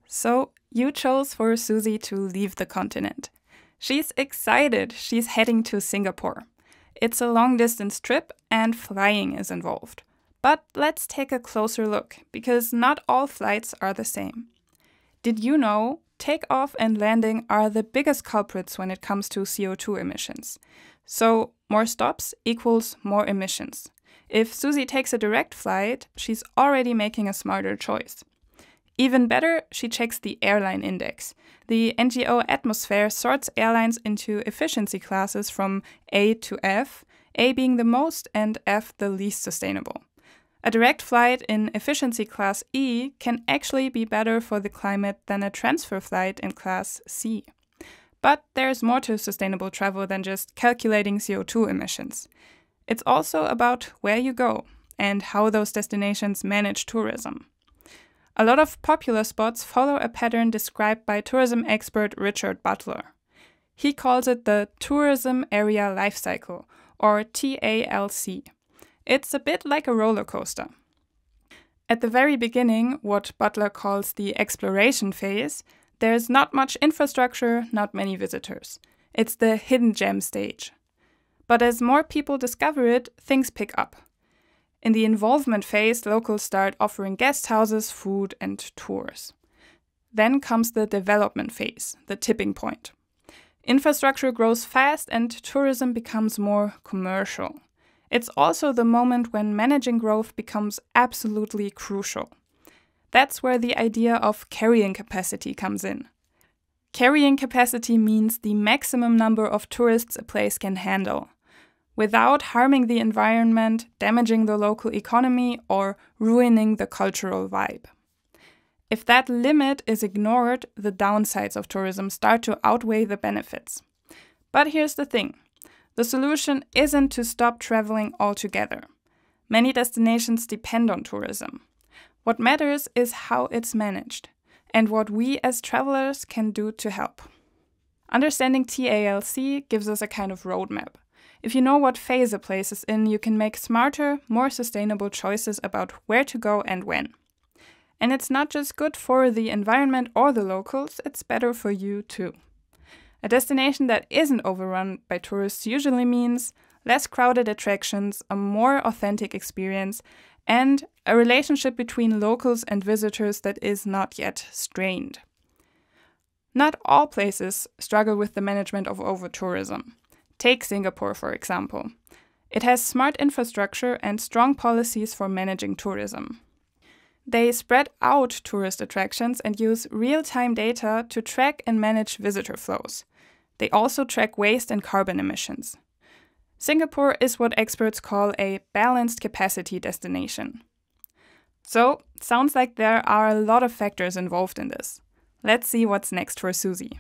So you chose for Susie to leave the continent. She's excited. She's heading to Singapore. It's a long-distance trip and flying is involved. But let's take a closer look, because not all flights are the same. Did you know takeoff and landing are the biggest culprits when it comes to CO2 emissions? So more stops equals more emissions. If Susie takes a direct flight, she's already making a smarter choice. Even better, she checks the airline index. The NGO Atmosphere sorts airlines into efficiency classes from A to F, A being the most and F the least sustainable. A direct flight in efficiency class E can actually be better for the climate than a transfer flight in class C. But there's more to sustainable travel than just calculating CO2 emissions. It's also about where you go and how those destinations manage tourism. A lot of popular spots follow a pattern described by tourism expert Richard Butler. He calls it the Tourism Area Life Cycle, or TALC. It's a bit like a roller coaster. At the very beginning, what Butler calls the exploration phase, there's not much infrastructure, not many visitors. It's the hidden gem stage. But as more people discover it, things pick up. In the involvement phase, locals start offering guest houses, food, and tours. Then comes the development phase, the tipping point. Infrastructure grows fast and tourism becomes more commercial. It's also the moment when managing growth becomes absolutely crucial. That's where the idea of carrying capacity comes in. Carrying capacity means the maximum number of tourists a place can handle, without harming the environment, damaging the local economy, or ruining the cultural vibe. If that limit is ignored, the downsides of tourism start to outweigh the benefits. But here's the thing. The solution isn't to stop traveling altogether. Many destinations depend on tourism. What matters is how it's managed, and what we as travelers can do to help. Understanding TALC gives us a kind of roadmap. If you know what phase a place is in, you can make smarter, more sustainable choices about where to go and when. And it's not just good for the environment or the locals, it's better for you too. A destination that isn't overrun by tourists usually means less crowded attractions, a more authentic experience, and a relationship between locals and visitors that is not yet strained. Not all places struggle with the management of over-tourism. Take Singapore, for example. It has smart infrastructure and strong policies for managing tourism. They spread out tourist attractions and use real-time data to track and manage visitor flows. They also track waste and carbon emissions. Singapore is what experts call a balanced capacity destination. So, sounds like there are a lot of factors involved in this. Let's see what's next for Susie.